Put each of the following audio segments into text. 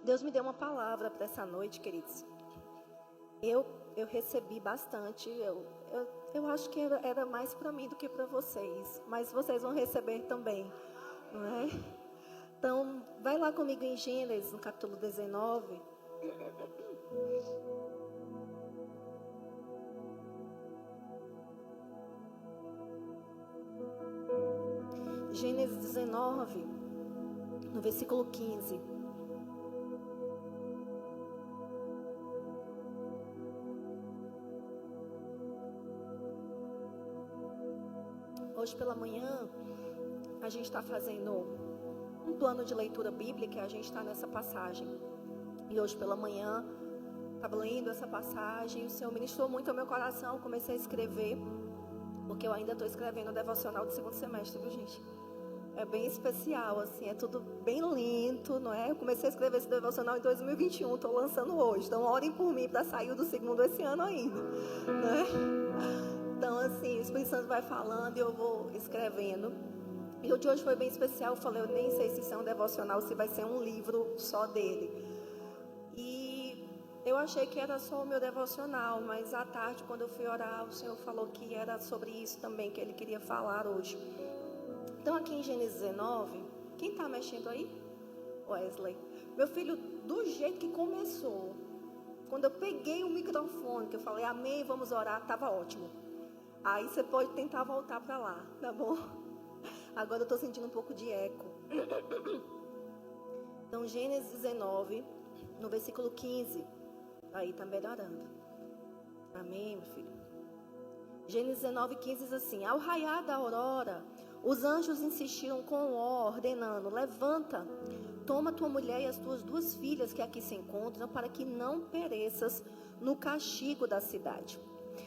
Deus me deu uma palavra para essa noite, queridos. Eu recebi bastante. Eu acho que era mais para mim do que para vocês. Mas vocês vão receber também, não é? Então, vai lá comigo em Gênesis, no capítulo 19. Gênesis 19, no versículo 15. Hoje pela manhã, a gente está fazendo um plano de leitura bíblica, a gente está nessa passagem. E hoje pela manhã, estava lendo essa passagem, o Senhor ministrou muito ao meu coração, comecei a escrever, porque eu ainda estou escrevendo o devocional do segundo semestre, viu, gente? É bem especial, assim, é tudo bem lento, não é? Eu comecei a escrever esse devocional em 2021, estou lançando hoje, então orem por mim para sair do segundo esse ano ainda, né? Então, assim, o Espírito Santo vai falando e eu vou escrevendo. E o de hoje foi bem especial. Eu falei, eu nem sei se isso é um devocional, se vai ser um livro só dele. E eu achei que era só o meu devocional, mas à tarde, quando eu fui orar, o Senhor falou que era sobre isso também que Ele queria falar hoje. Então, aqui em Gênesis 19, quem está mexendo aí? Wesley. Meu filho, do jeito que começou, quando eu peguei o microfone, que eu falei, amém, vamos orar, estava ótimo. Aí você pode tentar voltar para lá, tá bom? Agora eu estou sentindo um pouco de eco. Então, Gênesis 19, no versículo 15. Aí está melhorando. Amém, meu filho? Gênesis 19, 15 diz assim: ao raiar da aurora, os anjos insistiram com Ló, ordenando: levanta, toma tua mulher e as tuas duas filhas que aqui se encontram, para que não pereças no castigo da cidade.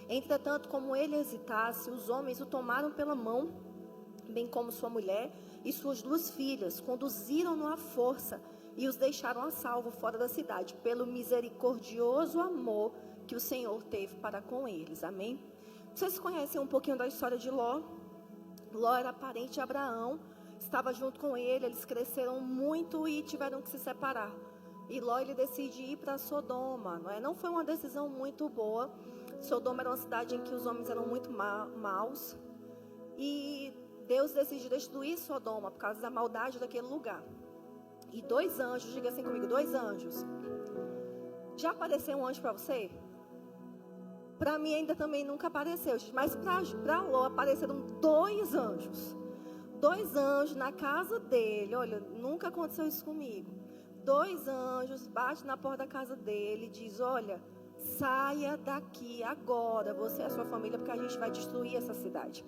Entretanto, como ele hesitasse, os homens o tomaram pela mão, bem como sua mulher e suas duas filhas, conduziram-no à força e os deixaram a salvo fora da cidade, pelo misericordioso amor que o Senhor teve para com eles. Amém? Vocês conhecem um pouquinho da história de Ló? Ló era parente de Abraão, estava junto com ele, eles cresceram muito e tiveram que se separar. E Ló, ele decide ir para Sodoma, não é? Não foi uma decisão muito boa. Sodoma era uma cidade em que os homens eram muito maus. E Deus decidiu destruir Sodoma por causa da maldade daquele lugar. E 2 anjos, diga assim comigo, 2 anjos. Já apareceu um anjo para você? Para mim ainda também nunca apareceu, mas para Ló apareceram 2 anjos. 2 anjos na casa dele. Olha, nunca aconteceu isso comigo. 2 anjos batem na porta da casa dele e diz: olha, saia daqui agora, você e a sua família, porque a gente vai destruir essa cidade.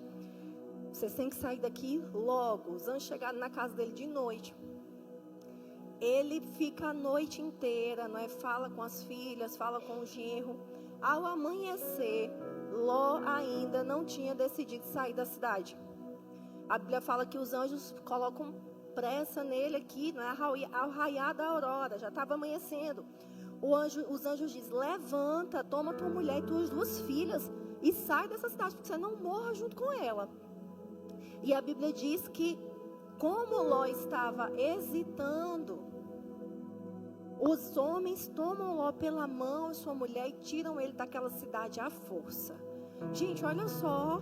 Vocês têm que sair daqui logo. Os anjos chegaram na casa dele de noite. Ele fica a noite inteira, não é? Fala com as filhas, fala com o genro. Ao amanhecer, Ló ainda não tinha decidido sair da cidade. A Bíblia fala que os anjos colocam pressa nele aqui, não é? Ao raiar da aurora, já estava amanhecendo. Os anjos dizem: levanta, toma tua mulher e tuas duas filhas e sai dessa cidade, porque você não morra junto com ela. E a Bíblia diz que, como Ló estava hesitando, os homens tomam Ló pela mão e sua mulher e tiram ele daquela cidade à força. Gente, olha só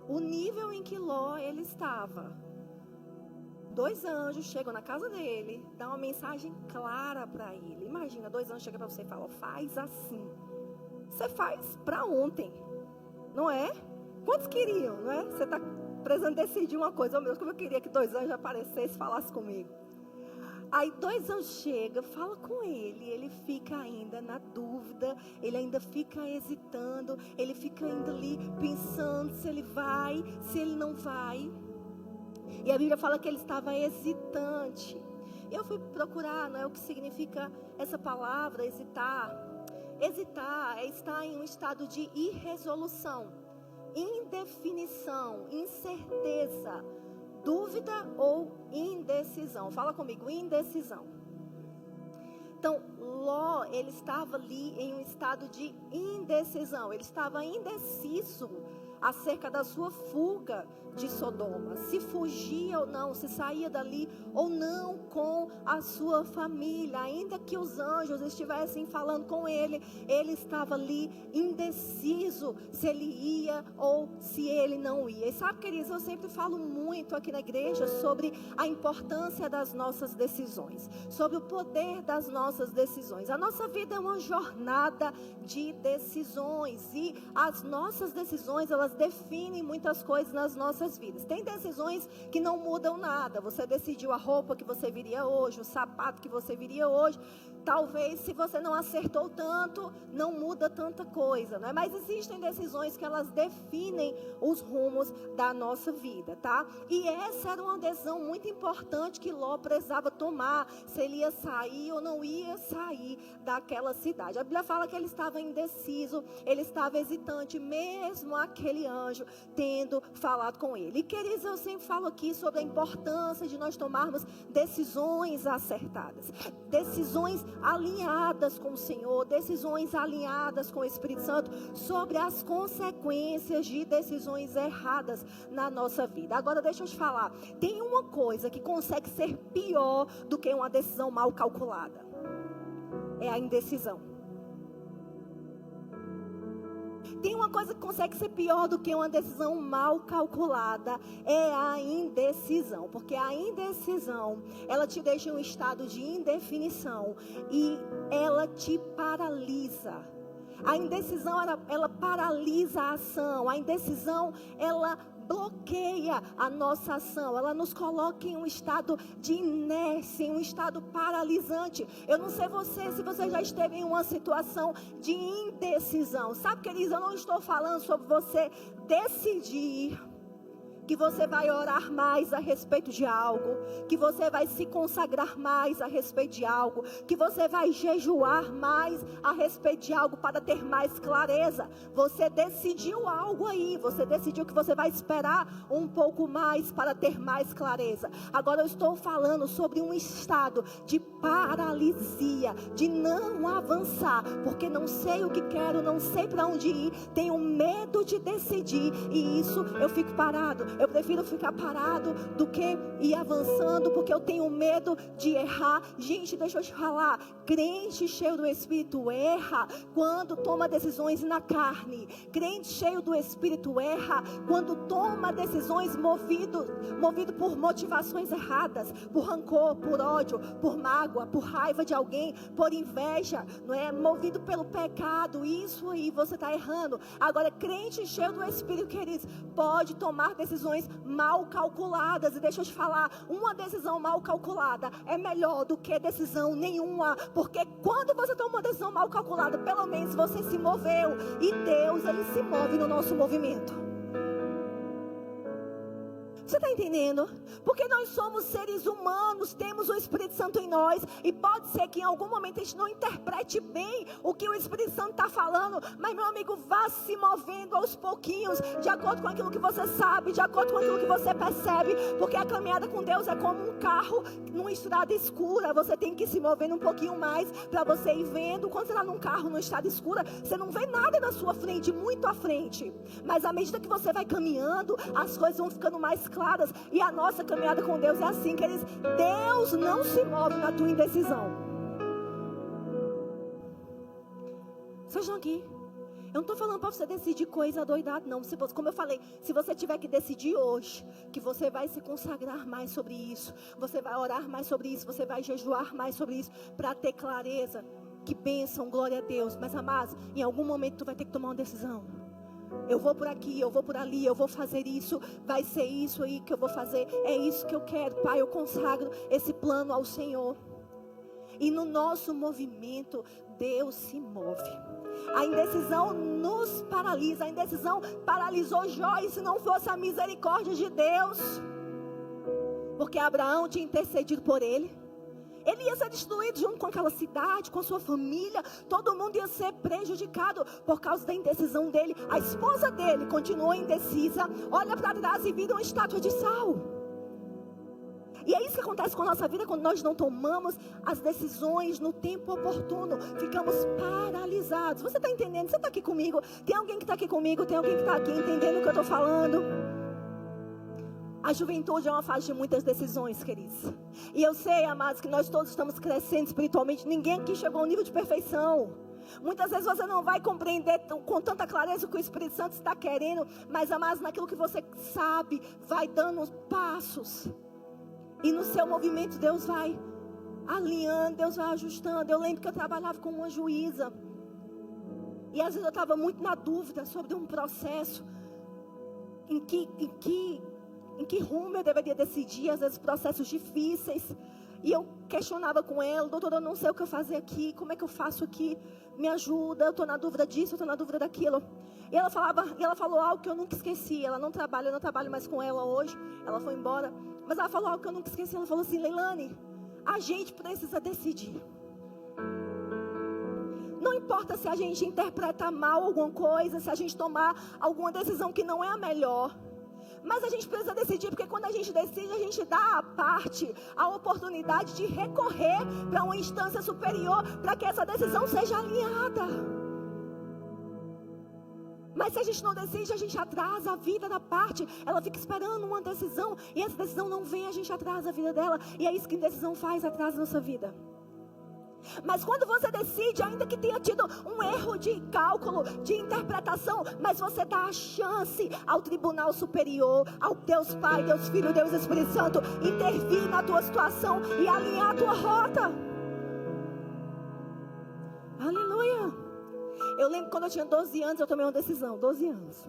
o nível em que Ló ele estava. 2 anjos chegam na casa dele, dão uma mensagem clara para ele. Imagina, 2 anjos chegam para você e falam: faz assim. Você faz para ontem, não é? Quantos queriam, não é? Você está precisando decidir uma coisa. Oh, meu Deus, como eu queria que 2 anjos aparecessem e falassem comigo. Aí 2 anjos chegam, fala com ele fica ainda na dúvida, ele ainda fica hesitando, ele fica ainda ali pensando se ele vai, se ele não vai. E a Bíblia fala que ele estava hesitante. Eu fui procurar, não é, o que significa essa palavra, hesitar. Hesitar é estar em um estado de irresolução, indefinição, incerteza, dúvida ou indecisão. Fala comigo, indecisão. Então, Ló, ele estava ali em um estado de indecisão. Ele estava indeciso acerca da sua fuga de Sodoma, se fugia ou não, se saía dali ou não com a sua família. Ainda que os anjos estivessem falando com ele, ele estava ali indeciso se ele ia ou se ele não ia. E sabe, queridos, eu sempre falo muito aqui na igreja sobre a importância das nossas decisões, sobre o poder das nossas decisões. A nossa vida é uma jornada de decisões, e as nossas decisões, elas definem muitas coisas nas nossas vidas. Tem decisões que não mudam nada. Você decidiu a roupa que você viria hoje, o sapato que você viria hoje. Talvez, se você não acertou tanto, não muda tanta coisa, né? Mas existem decisões que elas definem os rumos da nossa vida, tá? E essa era uma decisão muito importante que Ló precisava tomar, se ele ia sair ou não ia sair daquela cidade. A Bíblia fala que ele estava indeciso, ele estava hesitante, mesmo aquele anjo tendo falado com ele. E, queridos, eu sempre falo aqui sobre a importância de nós tomarmos decisões acertadas, decisões alinhadas com o Senhor, decisões alinhadas com o Espírito Santo, sobre as consequências de decisões erradas na nossa vida. Agora deixa eu te falar, tem uma coisa que consegue ser pior do que uma decisão mal calculada, é a indecisão. Tem uma coisa que consegue ser pior do que uma decisão mal calculada, é a indecisão. Porque a indecisão, ela te deixa em um estado de indefinição e ela te paralisa. A indecisão, ela paralisa a ação. A indecisão, ela bloqueia a nossa ação, ela nos coloca em um estado de inércia, em um estado paralisante. Eu não sei se você já esteve em uma situação de indecisão. Sabe, queridos, eu não estou falando sobre você decidir que você vai orar mais a respeito de algo, que você vai se consagrar mais a respeito de algo, que você vai jejuar mais a respeito de algo para ter mais clareza. Você decidiu algo aí, você decidiu que você vai esperar um pouco mais para ter mais clareza. Agora eu estou falando sobre um estado de paralisia, de não avançar, porque não sei o que quero, não sei para onde ir, tenho medo de decidir, e isso eu fico parado. Eu prefiro ficar parado do que ir avançando, porque eu tenho medo de errar. Gente, deixa eu te falar, crente cheio do Espírito erra quando toma decisões na carne. Crente cheio do Espírito erra quando toma decisões movido por motivações erradas, por rancor, por ódio, por mágoa, por raiva de alguém, por inveja, não é? Movido pelo pecado. Isso aí você está errando. Agora, crente cheio do Espírito, queridos, pode tomar decisões mal calculadas. E deixa eu te falar, uma decisão mal calculada é melhor do que decisão nenhuma, porque quando você toma uma decisão mal calculada, pelo menos você se moveu, e Deus, Ele se move no nosso movimento. Você está entendendo? Porque nós somos seres humanos, temos o Espírito Santo em nós, e pode ser que em algum momento a gente não interprete bem o que o Espírito Santo está falando, mas, meu amigo, vá se movendo aos pouquinhos, de acordo com aquilo que você sabe, de acordo com aquilo que você percebe, porque a caminhada com Deus é como um carro numa estrada escura. Você tem que ir se movendo um pouquinho mais para você ir vendo. Quando você está num carro numa estrada escura, você não vê nada na sua frente, muito à frente, mas à medida que você vai caminhando, as coisas vão ficando mais claras. E a nossa caminhada com Deus é assim, queridos. Deus não se move na tua indecisão. Vocês estão aqui? Eu não estou falando para você decidir coisa adoidada, não. Como eu falei, se você tiver que decidir hoje que você vai se consagrar mais sobre isso, você vai orar mais sobre isso, você vai jejuar mais sobre isso, para ter clareza, que bênção, glória a Deus. Mas, amados, em algum momento tu vai ter que tomar uma decisão. Eu vou por aqui, eu vou por ali, eu vou fazer isso, vai ser isso aí que eu vou fazer, é isso que eu quero, Pai, eu consagro esse plano ao Senhor. E no nosso movimento, Deus se move. A indecisão nos paralisa, a indecisão paralisou Jó, e se não fosse a misericórdia de Deus, porque Abraão tinha intercedido por ele, ele ia ser destruído junto com aquela cidade, com a sua família. Todo mundo ia ser prejudicado por causa da indecisão dele. A esposa dele continuou indecisa. Olha para trás e vira uma estátua de sal. E é isso que acontece com a nossa vida quando nós não tomamos as decisões no tempo oportuno. Ficamos paralisados. Você está entendendo? Você está aqui comigo? Tem alguém que está aqui comigo? Tem alguém que está aqui entendendo o que eu estou falando? A juventude é uma fase de muitas decisões, queridos. E eu sei, amados, que nós todos estamos crescendo espiritualmente. Ninguém aqui chegou ao nível de perfeição. Muitas vezes você não vai compreender com tanta clareza o que o Espírito Santo está querendo. Mas, amados, naquilo que você sabe, vai dando passos. E no seu movimento Deus vai alinhando, Deus vai ajustando. Eu lembro que eu trabalhava com uma juíza. E às vezes eu estava muito na dúvida sobre um processo. Em que rumo eu deveria decidir, às vezes processos difíceis. E eu questionava com ela: doutora, eu não sei o que eu fazer aqui, como é que eu faço aqui? Me ajuda, eu estou na dúvida disso, eu estou na dúvida daquilo. E ela falou algo que eu nunca esqueci. Ela não trabalha, eu não trabalho mais com ela hoje. Ela foi embora. Mas ela falou algo que eu nunca esqueci. Ela falou assim: Leilane, a gente precisa decidir. Não importa se a gente interpreta mal alguma coisa, se a gente tomar alguma decisão que não é a melhor. Mas a gente precisa decidir, porque quando a gente decide, a gente dá a oportunidade de recorrer para uma instância superior, para que essa decisão seja alinhada. Mas se a gente não decide, a gente atrasa a vida da parte. Ela fica esperando uma decisão, e essa decisão não vem, a gente atrasa a vida dela. E é isso que a decisão faz, atrasa a nossa vida. Mas quando você decide, ainda que tenha tido um erro de cálculo, de interpretação, mas você dá a chance ao tribunal superior, ao Deus Pai, Deus Filho, Deus Espírito Santo, intervir na tua situação e alinhar a tua rota. Aleluia. Eu lembro quando eu tinha 12 anos, eu tomei uma decisão. 12 anos.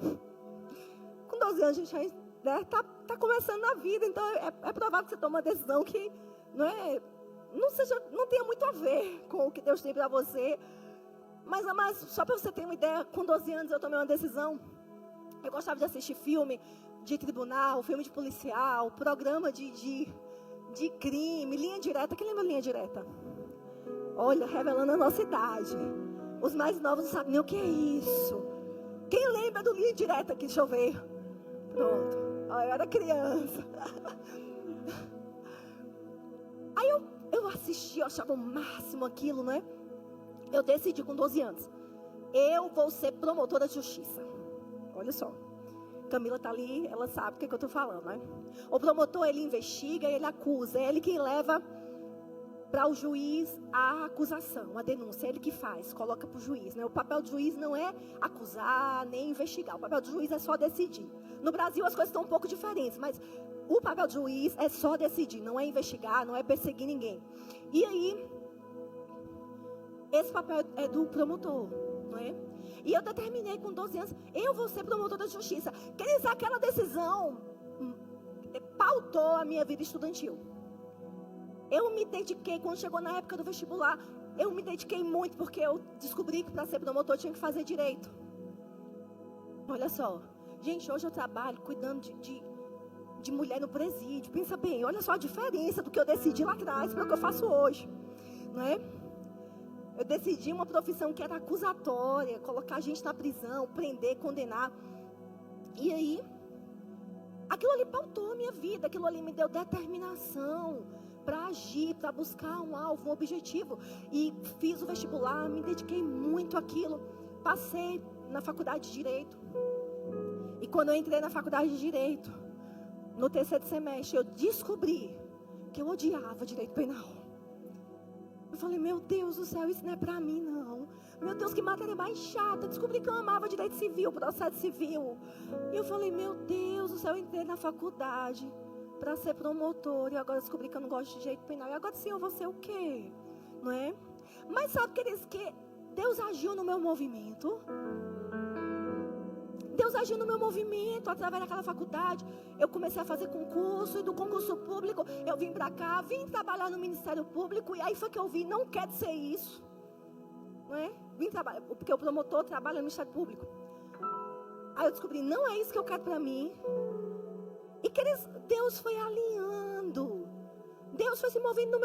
Com 12 anos a gente já tá começando na vida, então é provável que você tome uma decisão que não tenha muito a ver com o que Deus tem para você. Mas só para você ter uma ideia, com 12 anos eu tomei uma decisão. Eu gostava de assistir filme de tribunal, filme de policial, programa de crime, Linha Direta. Quem lembra Linha Direta? Olha, revelando a nossa idade. Os mais novos não sabem nem o que é isso. Quem lembra do Linha Direta aqui? Deixa eu ver. Pronto. Eu era criança. Aí eu assisti, eu achava o máximo aquilo, né? Eu decidi com 12 anos. Eu vou ser promotora de justiça. Olha só. Camila tá ali, ela sabe o que eu estou falando, né? O promotor, ele investiga, ele acusa. É ele quem leva para o juiz a acusação, a denúncia. É ele que faz, coloca para o juiz, né? O papel do juiz não é acusar, nem investigar. O papel do juiz é só decidir. No Brasil as coisas estão um pouco diferentes, mas o papel do juiz é só decidir, não é investigar, não é perseguir ninguém. E aí, esse papel é do promotor, não é? E eu determinei com 12 anos, eu vou ser promotora de justiça. Quer dizer, aquela decisão pautou a minha vida estudantil. Eu me dediquei, quando chegou na época do vestibular, eu me dediquei muito, porque eu descobri que para ser promotor eu tinha que fazer direito. Olha só, gente, hoje eu trabalho cuidando de mulher no presídio. Pensa bem, olha só a diferença do que eu decidi lá atrás para o que eu faço hoje, não é? Eu decidi uma profissão que era acusatória, colocar a gente na prisão, prender, condenar. E aí, aquilo ali pautou a minha vida, aquilo ali me deu determinação para agir, para buscar um alvo, um objetivo. E fiz o vestibular, me dediquei muito àquilo. Passei na faculdade de Direito. E quando eu entrei na faculdade de Direito, no terceiro semestre, eu descobri que eu odiava Direito Penal. Eu falei, meu Deus do céu, isso não é para mim, não. Meu Deus, que matéria mais chata. Descobri que eu amava Direito Civil, Processo Civil. E eu falei, meu Deus do céu, eu entrei na faculdade para ser promotor, e agora descobri que eu não gosto de Direito Penal. E agora sim, eu vou ser o quê? Não é? Mas sabe, queridos, que Deus agiu no meu movimento. Deus agiu no meu movimento, através daquela faculdade. Eu comecei a fazer concurso, e do concurso público, eu vim para cá, vim trabalhar no Ministério Público, e aí foi que eu vi, não quero ser isso. Não é? Vim trabalhar, porque o promotor trabalha no Ministério Público. Aí eu descobri, não é isso que eu quero para mim. E Deus foi alinhando. Deus foi se movendo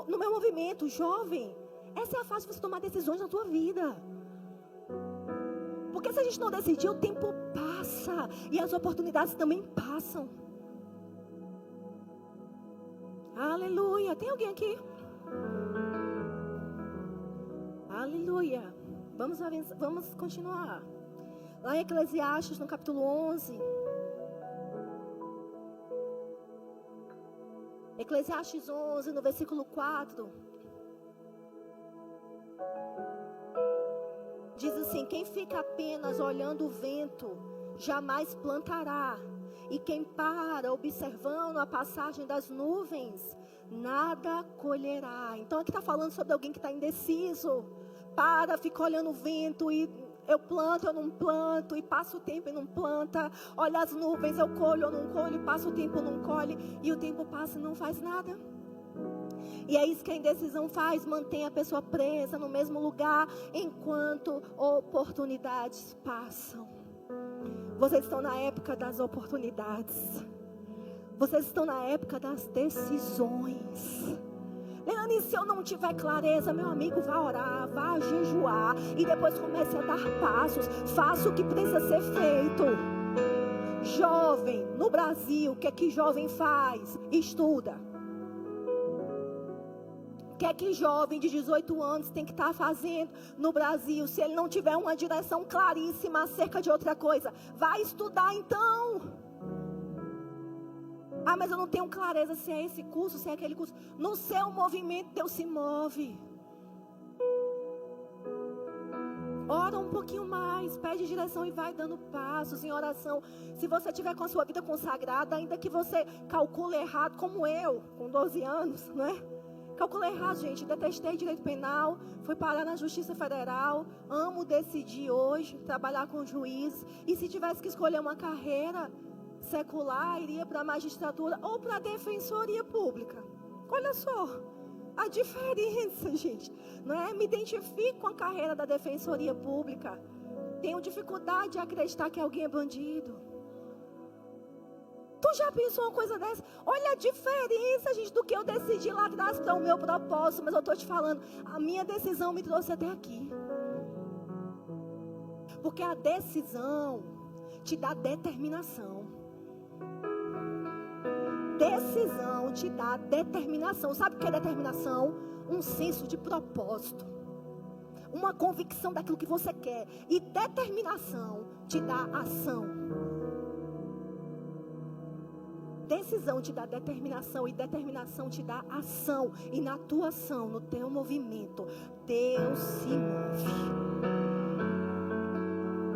no meu movimento. Jovem, essa é a fase de você tomar decisões na tua vida. Porque se a gente não decidir, o tempo passa. E as oportunidades também passam. Aleluia. Tem alguém aqui? Aleluia. Vamos continuar. Lá em Eclesiastes, no capítulo 11. Eclesiastes 11, no versículo 4. Diz assim: quem fica apenas olhando o vento, jamais plantará. E quem para observando a passagem das nuvens, nada colherá. Então aqui está falando sobre alguém que está indeciso. Fica olhando o vento e eu planto, eu não planto, e passa o tempo e não planta. Olha as nuvens, eu colho, eu não colho, e passa o tempo, não colhe, e o tempo passa e não faz nada. E é isso que a indecisão faz, mantém a pessoa presa no mesmo lugar, enquanto oportunidades passam. Vocês estão na época das oportunidades. Vocês estão na época das decisões. Leane, se eu não tiver clareza, meu amigo, vá orar, vá jejuar e depois comece a dar passos. Faça o que precisa ser feito. Jovem, no Brasil, o que é que jovem faz? Estuda. O que é que jovem de 18 anos tem que estar fazendo no Brasil? Se ele não tiver uma direção claríssima acerca de outra coisa, vai estudar então. Ah, mas eu não tenho clareza se é esse curso, se é aquele curso. No seu movimento, Deus se move. Ora um pouquinho mais, pede direção e vai dando passos em oração. Se você estiver com a sua vida consagrada, ainda que você calcule errado, como eu, com 12 anos, né? Calculei errado, gente. Detestei direito penal, fui parar na Justiça Federal. Amo decidir hoje, trabalhar com juízes. E se tivesse que escolher uma carreira secular, iria para a magistratura ou para a defensoria pública. Olha só a diferença, gente, não é? Me identifico com a carreira da defensoria pública. Tenho dificuldade de acreditar que alguém é bandido. Tu já pensou uma coisa dessa? Olha a diferença, gente, do que eu decidi lá atrás para o meu propósito. Mas eu estou te falando, a minha decisão me trouxe até aqui. Porque a decisão te dá determinação. Decisão te dá determinação. Sabe o que é determinação? Um senso de propósito. Uma convicção daquilo que você quer. E determinação te dá ação. Decisão te dá determinação. E determinação te dá ação. E na tua ação, no teu movimento, Deus se move.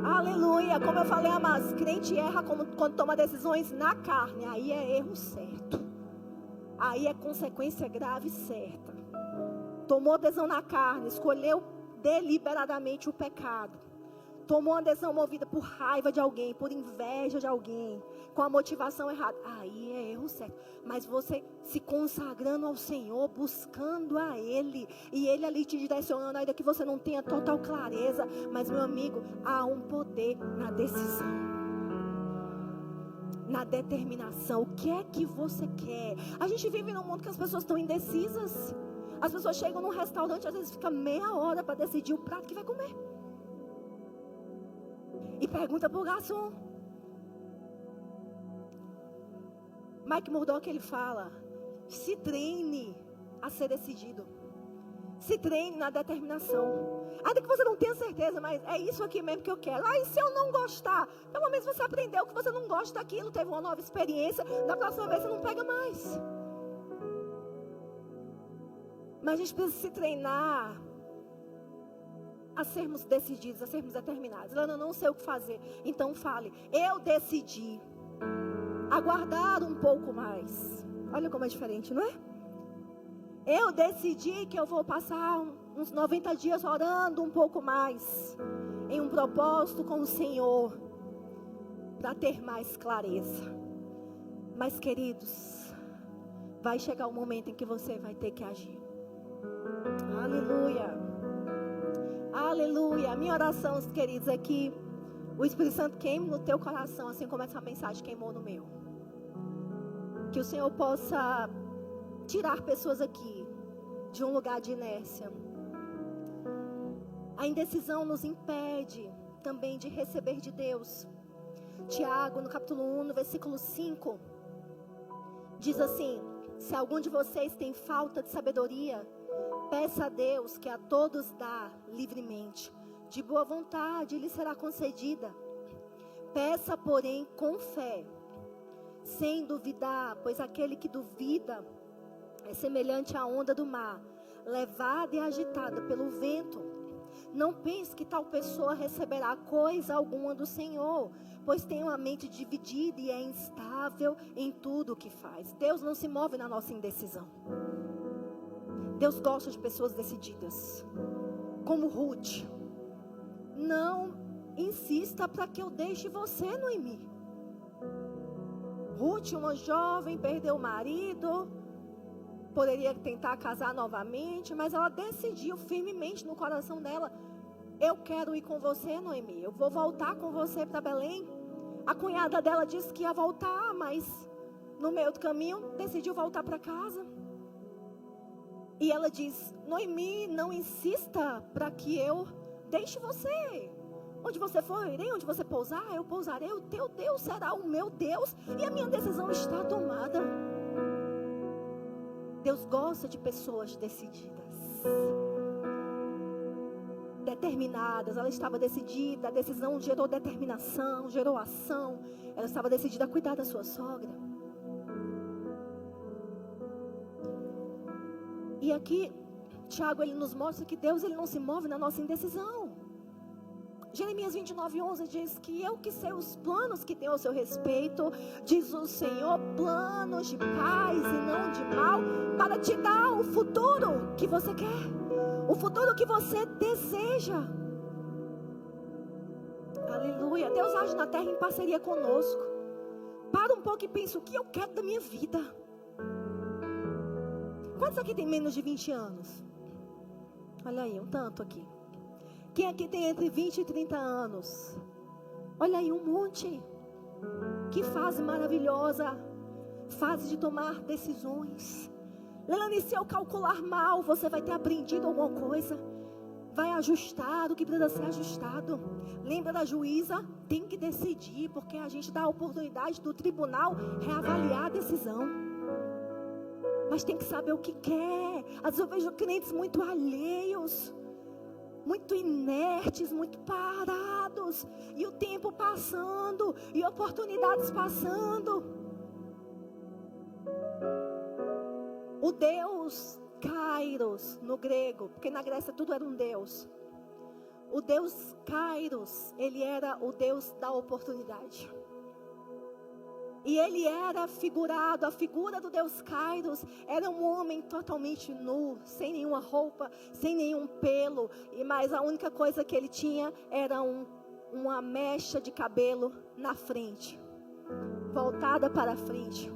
Aleluia, como eu falei, amados, crente erra quando toma decisões na carne. Aí é erro certo. Aí é consequência grave certa. Tomou decisão na carne, escolheu deliberadamente o pecado. Tomou uma decisão movida por raiva de alguém, por inveja de alguém, com a motivação errada. Aí é erro certo. Mas você se consagrando ao Senhor, buscando a Ele, e Ele ali te direcionando, ainda que você não tenha total clareza. Mas, meu amigo, há um poder na decisão, na determinação. O que é que você quer? A gente vive num mundo que as pessoas estão indecisas. As pessoas chegam num restaurante, às vezes fica meia hora para decidir o prato que vai comer. E pergunta para o garçom. Mike Murdock, ele fala: se treine a ser decidido. Se treine na determinação. Ainda que você não tenha certeza, mas é isso aqui mesmo que eu quero. E se eu não gostar? Pelo menos você aprendeu que você não gosta daquilo, teve uma nova experiência. Da próxima vez você não pega mais. Mas a gente precisa se treinar a sermos decididos, a sermos determinados. Eu não sei o que fazer. Então fale: eu decidi aguardar um pouco mais. Olha como é diferente, não é? Eu decidi que eu vou passar uns 90 dias orando um pouco mais, em um propósito com o Senhor, para ter mais clareza. Mas, queridos, vai chegar o momento em que você vai ter que agir. Aleluia. Aleluia. A minha oração, queridos, é que o Espírito Santo queime no teu coração, assim como essa mensagem queimou no meu. Que o Senhor possa tirar pessoas aqui de um lugar de inércia. A indecisão nos impede também de receber de Deus. Tiago, no capítulo 1, no versículo 5, diz assim: Se algum de vocês tem falta de sabedoria, peça a Deus, que a todos dá livremente, de boa vontade lhe será concedida. Peça, porém, com fé, sem duvidar, pois aquele que duvida é semelhante à onda do mar, levada e agitada pelo vento. Não pense que tal pessoa receberá coisa alguma do Senhor, pois tem uma mente dividida e é instável em tudo o que faz. Deus não se move na nossa indecisão. Deus gosta de pessoas decididas, como Ruth. Não insista para que eu deixe você, Noemi. Ruth, uma jovem, perdeu o marido, poderia tentar casar novamente, mas ela decidiu firmemente no coração dela: eu quero ir com você, Noemi, eu vou voltar com você para Belém. A cunhada dela disse que ia voltar, mas no meio do caminho decidiu voltar para casa. E ela diz: Noemi, não insista para que eu deixe você. Onde você for, eu irei. Onde você pousar, eu pousarei. O teu Deus será o meu Deus, e a minha decisão está tomada. Deus gosta de pessoas decididas, determinadas. Ela estava decidida, a decisão gerou determinação, gerou ação. Ela estava decidida a cuidar da sua sogra. E aqui, Tiago, ele nos mostra que Deus, ele não se move na nossa indecisão. Jeremias 29:11 diz que eu que sei os planos que tenho ao seu respeito, diz o Senhor, planos de paz e não de mal, para te dar o futuro que você quer, o futuro que você deseja. Aleluia. Deus age na terra em parceria conosco. Para um pouco e pensa: o que eu quero da minha vida? Quantos aqui tem menos de 20 anos? Olha aí, um tanto aqui. Quem aqui tem entre 20 e 30 anos? Olha aí, um monte. Que fase maravilhosa. Fase de tomar decisões. Leilani, se eu calcular mal, você vai ter aprendido alguma coisa. Vai ajustar o que precisa ser ajustado. Lembra da juíza? Tem que decidir, porque a gente dá a oportunidade do tribunal reavaliar a decisão. Mas tem que saber o que quer. Às vezes eu vejo crentes muito alheios, muito inertes, muito parados, e o tempo passando, e oportunidades passando. O Deus Kairos no grego, porque na Grécia tudo era um Deus. O Deus Kairos, ele era o Deus da oportunidade. E ele era figurado, a figura do Deus Kairos era um homem totalmente nu, sem nenhuma roupa, sem nenhum pelo. Mas a única coisa que ele tinha era uma mecha de cabelo na frente, voltada para a frente.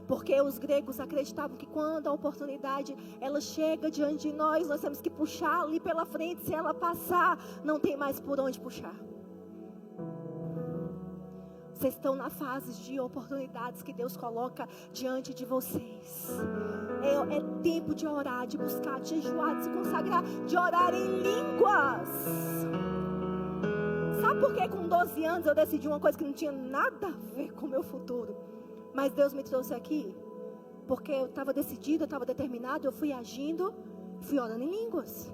Porque os gregos acreditavam que quando a oportunidade ela chega diante de nós temos que puxar ali pela frente. Se ela passar, não tem mais por onde puxar. Vocês estão na fase de oportunidades que Deus coloca diante de vocês. É tempo de orar, de buscar, de jejuar, de se consagrar, de orar em línguas. Sabe por que com 12 anos eu decidi uma coisa que não tinha nada a ver com o meu futuro? Mas Deus me trouxe aqui porque eu estava decidida, eu estava determinada, eu fui agindo, fui orando em línguas.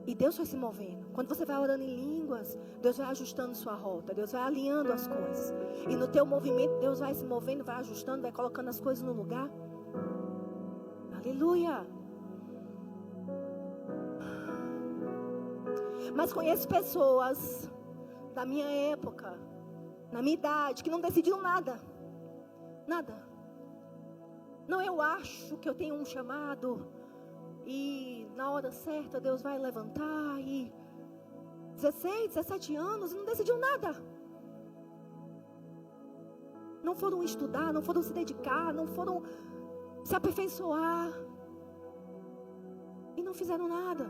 E Deus vai se movendo. Quando você vai orando em línguas, Deus vai ajustando sua rota, Deus vai alinhando as coisas. E no teu movimento, Deus vai se movendo, vai ajustando, vai colocando as coisas no lugar. Aleluia. Mas conheço pessoas da minha época, na minha idade, que não decidiram nada. Nada. Não, eu acho que eu tenho um chamado e na hora certa Deus vai levantar. E 16, 17 anos, não decidiu nada. Não foram estudar, não foram se dedicar, não foram se aperfeiçoar. E não fizeram nada.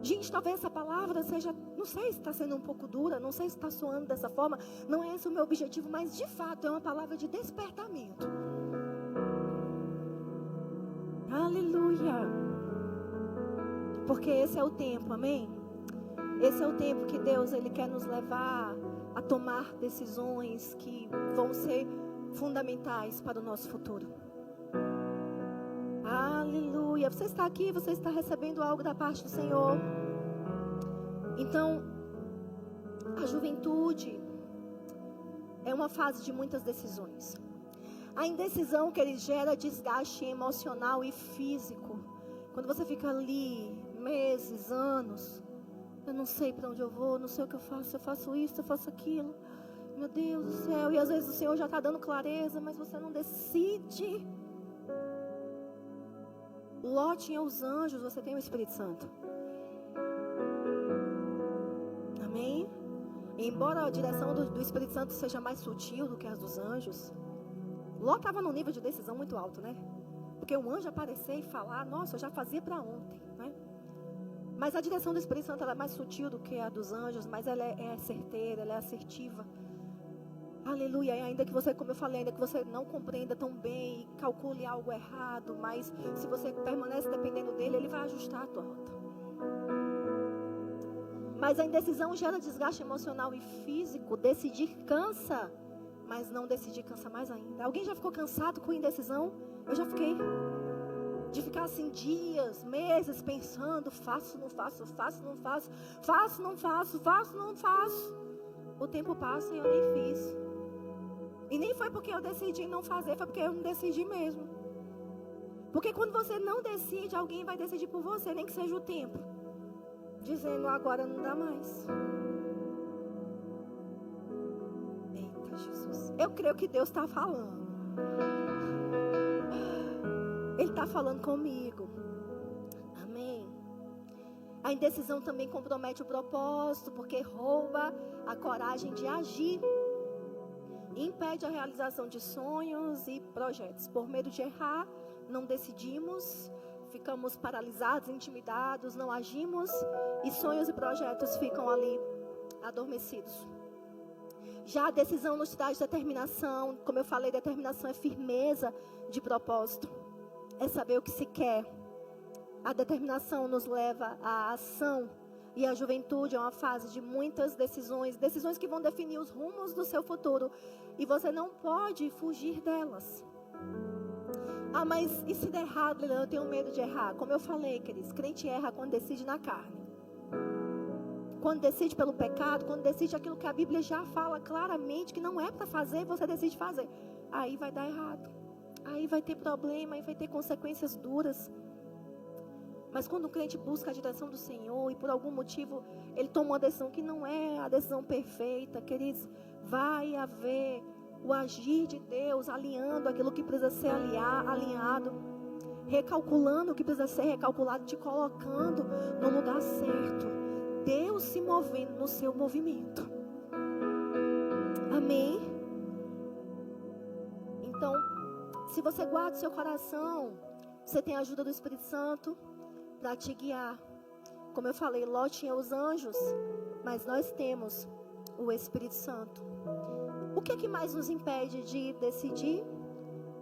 Gente, talvez essa palavra seja, não sei se está sendo um pouco dura, não sei se está soando dessa forma, não é esse o meu objetivo, mas de fato é uma palavra de despertamento. Aleluia. Porque esse é o tempo, amém? Esse é o tempo que Deus, Ele quer nos levar a tomar decisões que vão ser fundamentais para o nosso futuro. Aleluia. Você está aqui, você está recebendo algo da parte do Senhor. Então, a juventude é uma fase de muitas decisões. A indecisão que ele gera desgaste emocional e físico. Quando você fica ali meses, anos, eu não sei para onde eu vou, não sei o que eu faço isso, eu faço aquilo. Meu Deus do céu. E às vezes o Senhor já está dando clareza, mas você não decide. Ló tinha os anjos, você tem o Espírito Santo. Amém? E embora a direção do Espírito Santo seja mais sutil do que as dos anjos, Ló estava num nível de decisão muito alto, né? Porque um anjo aparecer e falar, nossa, eu já fazia para ontem, né? Mas a direção do Espírito Santo ela é mais sutil do que a dos anjos, mas ela é certeira, ela é assertiva. Aleluia, e ainda que você, como eu falei, ainda que você não compreenda tão bem, calcule algo errado, mas se você permanece dependendo dele, ele vai ajustar a tua rota. Mas a indecisão gera desgaste emocional e físico. Decidir cansa, mas não decidir cansa mais ainda. Alguém já ficou cansado com indecisão? Eu já fiquei. De ficar assim dias, meses pensando, faço, não faço, faço, não faço, faço, não faço, faço, não faço. O tempo passa e eu nem fiz. E nem foi porque eu decidi não fazer, foi porque eu não decidi mesmo. Porque quando você não decide, alguém vai decidir por você, nem que seja o tempo. Dizendo, agora não dá mais. Eita, Jesus. Eu creio que Deus está falando. Ele está falando comigo. Amém. A indecisão também compromete o propósito, porque rouba a coragem de agir. Impede a realização de sonhos e projetos. Por medo de errar, não decidimos, ficamos paralisados, intimidados, não agimos e sonhos e projetos ficam ali adormecidos. Já a decisão nos traz determinação. Como eu falei, determinação é firmeza de propósito, é saber o que se quer. A determinação nos leva à ação. E a juventude é uma fase de muitas decisões, decisões que vão definir os rumos do seu futuro. E você não pode fugir delas. Ah, mas e se der errado? Eu tenho medo de errar. Como eu falei, queridos, crente erra quando decide na carne. Quando decide pelo pecado, quando decide aquilo que a Bíblia já fala claramente que não é para fazer, você decide fazer. Aí vai dar errado. Aí vai ter problema, aí vai ter consequências duras. Mas quando o crente busca a direção do Senhor e por algum motivo ele toma uma decisão que não é a decisão perfeita, queridos, vai haver o agir de Deus alinhando aquilo que precisa ser alinhado, recalculando o que precisa ser recalculado, te colocando no lugar certo. Deus se movendo no seu movimento. Amém? Então, se você guarda o seu coração, você tem a ajuda do Espírito Santo para te guiar. Como eu falei, Ló tinha os anjos, mas nós temos o Espírito Santo. O que é que mais nos impede de decidir?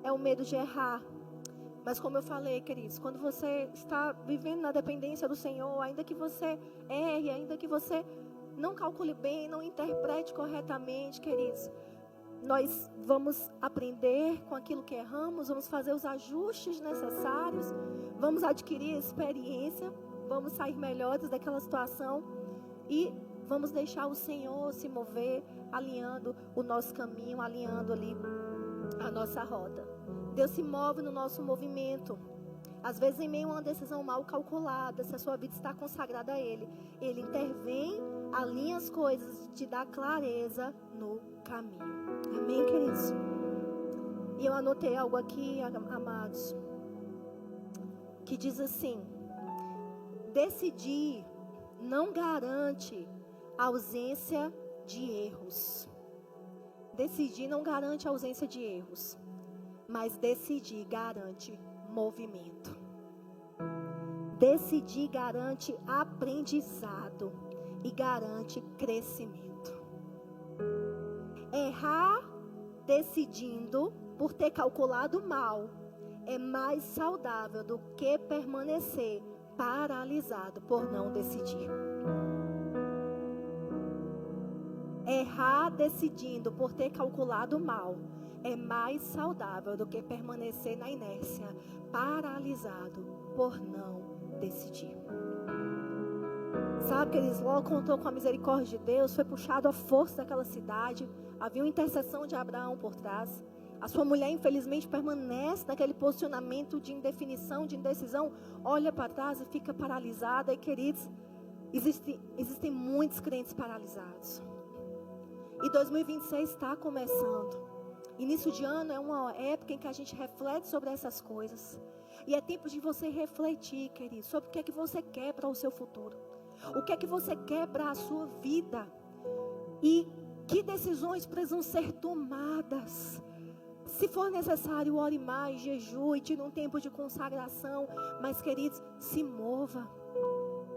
É o medo de errar. Mas como eu falei, queridos, quando você está vivendo na dependência do Senhor, ainda que você erre, ainda que você não calcule bem, não interprete corretamente, queridos, nós vamos aprender com aquilo que erramos, vamos fazer os ajustes necessários, vamos adquirir experiência, vamos sair melhores daquela situação e vamos deixar o Senhor se mover, alinhando o nosso caminho, alinhando ali a nossa rota. Deus se move no nosso movimento. Às vezes em meio a uma decisão mal calculada, se a sua vida está consagrada a Ele, Ele intervém, alinha as coisas, te dá clareza no caminho. Amém, queridos? E eu anotei algo aqui, amados, que diz assim: decidir não garante ausência de erros. Decidir não garante ausência de erros, mas decidir garante movimento. Decidir garante aprendizado e garante crescimento. Errar decidindo por ter calculado mal é mais saudável do que permanecer paralisado por não decidir. Errar decidindo por ter calculado mal é mais saudável do que permanecer na inércia, paralisado por não decidir. Sabe, queridos, Ló contou com a misericórdia de Deus, foi puxado a força daquela cidade, havia uma intercessão de Abraão por trás. A sua mulher, infelizmente, permanece naquele posicionamento de indefinição, de indecisão, olha para trás e fica paralisada. E, queridos, existem muitos crentes paralisados. E 2026 está começando. Início de ano é uma época em que a gente reflete sobre essas coisas. E é tempo de você refletir, querido, sobre o que é que você quer para o seu futuro. O que é que você quer para a sua vida. E que decisões precisam ser tomadas. Se for necessário, ore mais, jejue, tire um tempo de consagração. Mas, queridos, se mova.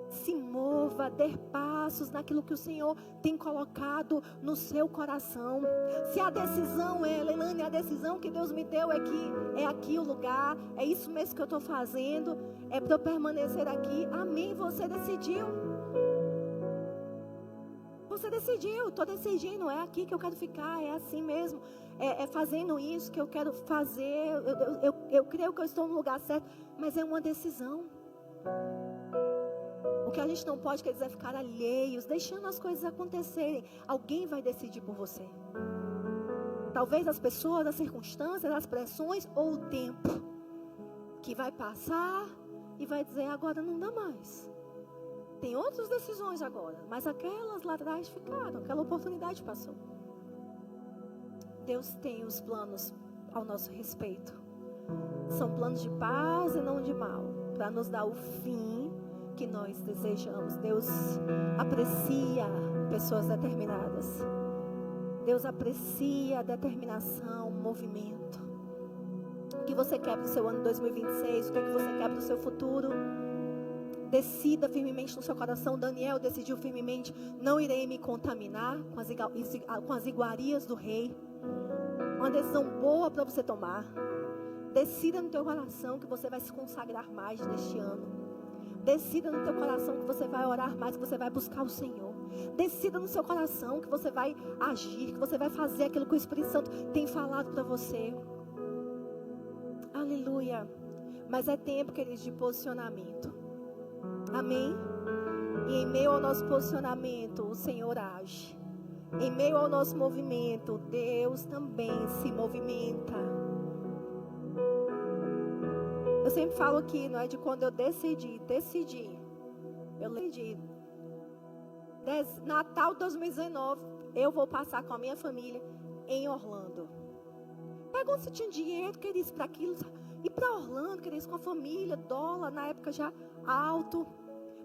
Se mova, dê passos naquilo que o Senhor tem colocado no seu coração. Se a decisão Leilane, a decisão que Deus me deu é aqui o lugar, é isso mesmo que eu estou fazendo, é para eu permanecer aqui. Amém, você decidiu. Você decidiu, estou decidindo, é aqui que eu quero ficar, é assim mesmo, é fazendo isso que eu quero fazer, eu creio que eu estou no lugar certo, mas é uma decisão. O que a gente não pode, quer dizer, é ficar alheios, deixando as coisas acontecerem. Alguém vai decidir por você. Talvez as pessoas, as circunstâncias, as pressões ou o tempo que vai passar e vai dizer, agora não dá mais. Tem outras decisões agora, mas aquelas lá atrás ficaram, aquela oportunidade passou. Deus tem os planos ao nosso respeito. São planos de paz e não de mal, para nos dar o fim que nós desejamos. Deus aprecia pessoas determinadas. Deus aprecia a determinação, o movimento. O que você quer para o seu ano 2026? O que você quer para o seu futuro? Decida firmemente no seu coração. Daniel decidiu firmemente: não irei me contaminar com as iguarias do rei. Uma decisão boa para você tomar. Decida no teu coração que você vai se consagrar mais neste ano. Decida no teu coração que você vai orar mais, que você vai buscar o Senhor. Decida no seu coração que você vai agir, que você vai fazer aquilo que o Espírito Santo tem falado para você. Aleluia. Mas é tempo, queridos, de posicionamento. Amém? E em meio ao nosso posicionamento, o Senhor age. Em meio ao nosso movimento, Deus também se movimenta. Eu sempre falo aqui, não é de quando eu decidi. Eu decidi. Natal 2019, eu vou passar com a minha família em Orlando. Pergunta se tinha dinheiro, queridos, para aquilo. Ir para Orlando, queridos, com a família, dólar, na época já alto.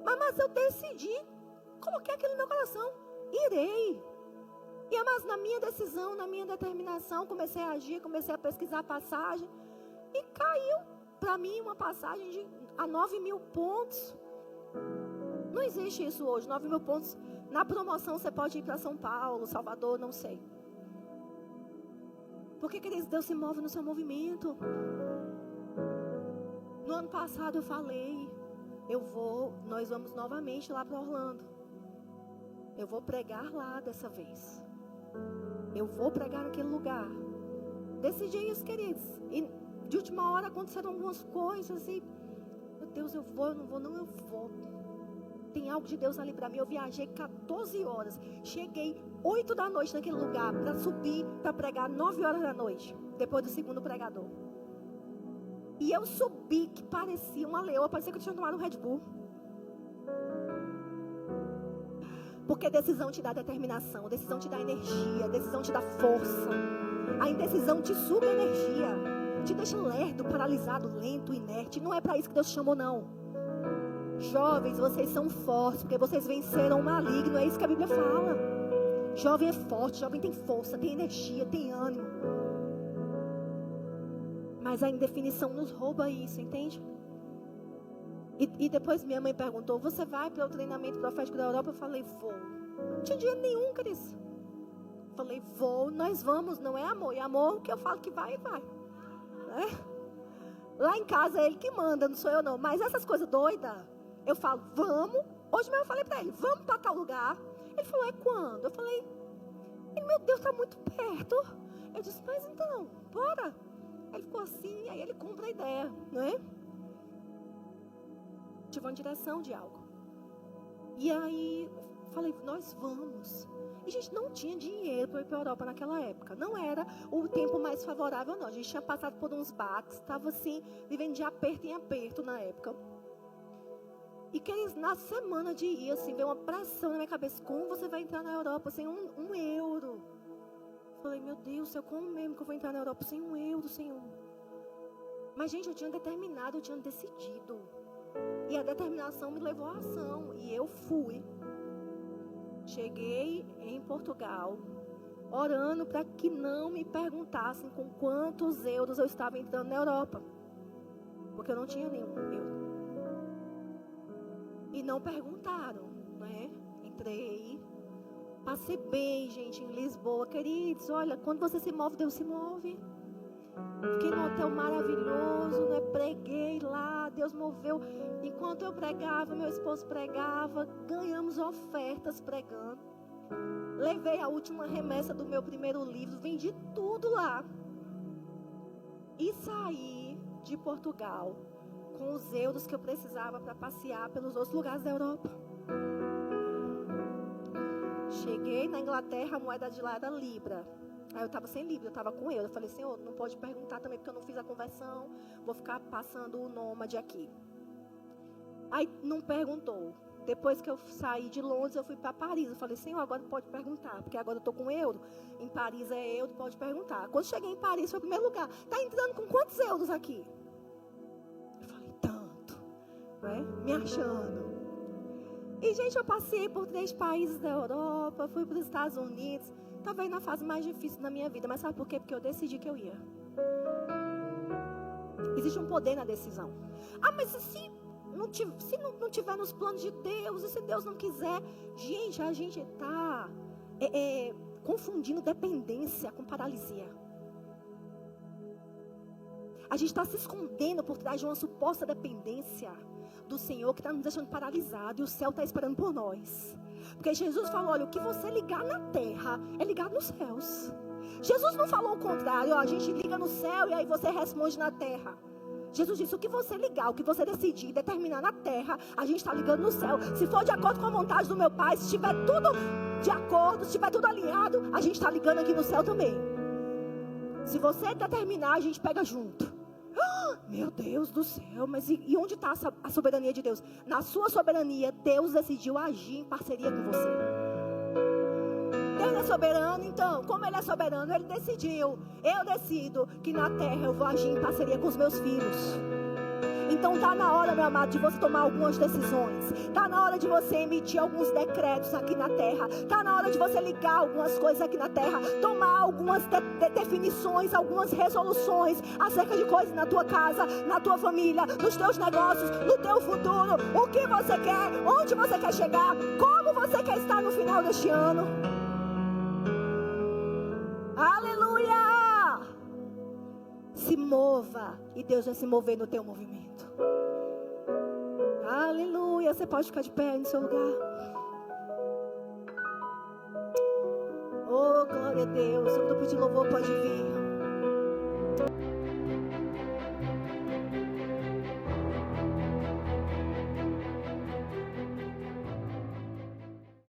Mas eu decidi, coloquei aquilo no meu coração. Irei. Mas na minha decisão, na minha determinação, comecei a agir, comecei a pesquisar a passagem. E caiu para mim uma passagem a 9.000 pontos. Não existe isso hoje, 9.000 pontos. Na promoção você pode ir para São Paulo, Salvador, não sei. Porque, queridos, Deus se move no seu movimento. No ano passado eu falei, nós vamos novamente lá para Orlando. Eu vou pregar lá dessa vez. Eu vou pregar naquele lugar. Decidi isso, queridos. E de última hora aconteceram algumas coisas e, meu Deus, eu vou, eu não vou, não, eu vou. Tem algo de Deus ali para mim. Eu viajei 14 horas. Cheguei 8 da noite naquele lugar para subir, para pregar 9 horas da noite. Depois do segundo pregador. E eu subi que parecia uma leoa. Parecia que eu tinha tomado um Red Bull. Porque decisão te dá determinação. Decisão te dá energia. Decisão te dá força. A indecisão te suga a energia. Te deixa lerdo, paralisado, lento, inerte. Não é para isso que Deus te chamou, não. Jovens, vocês são fortes, porque vocês venceram o maligno. É isso que a Bíblia fala. Jovem é forte, jovem tem força, tem energia, tem ânimo. Mas a indefinição nos rouba isso, entende? E depois minha mãe perguntou: você vai para o treinamento profético da Europa? Eu falei: vou. Não tinha dinheiro nenhum, Cris. Falei: vou, nós vamos. Não é amor, é amor que eu falo que vai, vai. Lá em casa é ele que manda, não sou eu não. Mas essas coisas doidas, eu falo: vamos. Hoje mesmo eu falei para ele: vamos para tal lugar. Ele falou: é quando? Eu falei: meu Deus, está muito perto. Eu disse, mas então, bora. Ele ficou assim, aí ele compra a ideia, não é? Tive uma direção de algo. E aí, falei, nós vamos. E a gente não tinha dinheiro para ir para a Europa naquela época. Não era o tempo mais favorável, não. A gente tinha passado por uns baques, estava assim, vivendo de aperto em aperto na época. E que eles, na semana de ir, assim, veio uma pressão na minha cabeça. Como você vai entrar na Europa sem um euro? Falei, meu Deus, eu como mesmo que eu vou entrar na Europa sem 1 euro, Senhor? Mas, gente, eu tinha determinado, eu tinha decidido. E a determinação me levou à ação. E eu fui. Cheguei em Portugal, orando para que não me perguntassem com quantos euros eu estava entrando na Europa. Porque eu não tinha nenhum euro. E não perguntaram, né? Entrei. Passei bem, gente, em Lisboa. Queridos, olha, quando você se move, Deus se move. Fiquei num hotel maravilhoso, né? Preguei lá, Deus moveu. Enquanto eu pregava, meu esposo pregava, ganhamos ofertas pregando. Levei a última remessa do meu primeiro livro, vendi tudo lá. E saí de Portugal com os euros que eu precisava para passear pelos outros lugares da Europa. Cheguei na Inglaterra, a moeda de lá era Libra. Aí eu estava sem Libra, eu estava com euro. Eu falei, Senhor, não pode perguntar também, porque eu não fiz a conversão. Vou ficar passando o nômade aqui. Aí não perguntou. Depois que eu saí de Londres, eu fui para Paris. Eu falei, Senhor, agora pode perguntar, porque agora eu estou com euro. Em Paris é euro, pode perguntar. Quando cheguei em Paris, foi o primeiro lugar. Está entrando com quantos euros aqui? Eu falei, tanto. Né? Me achando. E, gente, eu passei por 3 países da Europa, fui para os Estados Unidos. Talvez na fase mais difícil da minha vida. Mas sabe por quê? Porque eu decidi que eu ia. Existe um poder na decisão. Ah, mas se não tiver nos planos de Deus, e se Deus não quiser? Gente, a gente está confundindo dependência com paralisia. A gente está se escondendo por trás de uma suposta dependência do Senhor que está nos deixando paralisado. E o céu está esperando por nós. Porque Jesus falou, olha, o que você ligar na terra é ligado nos céus. Jesus não falou o contrário, ó, a gente liga no céu e aí você responde na terra. Jesus disse, o que você ligar, o que você decidir, determinar na terra, a gente está ligando no céu. Se for de acordo com a vontade do meu Pai, se estiver tudo de acordo, se estiver tudo alinhado, a gente está ligando aqui no céu também. Se você determinar, a gente pega junto. Meu Deus do céu, mas e onde está a soberania de Deus? Na sua soberania, Deus decidiu agir em parceria com você. Deus é soberano, então, como Ele é soberano, Ele decidiu. Eu decido que na terra eu vou agir em parceria com os meus filhos. Então está na hora, meu amado, de você tomar algumas decisões. Está na hora de você emitir alguns decretos aqui na terra. Está na hora de você ligar algumas coisas aqui na terra. Tomar algumas definições, algumas resoluções acerca de coisas na tua casa, na tua família, nos teus negócios, no teu futuro. O que você quer, onde você quer chegar, como você quer estar no final deste ano. Aleluia! Se mova e Deus vai se mover no teu movimento. Aleluia! Você pode ficar de pé aí no seu lugar. Oh, glória a Deus. O grupo de louvor pode vir.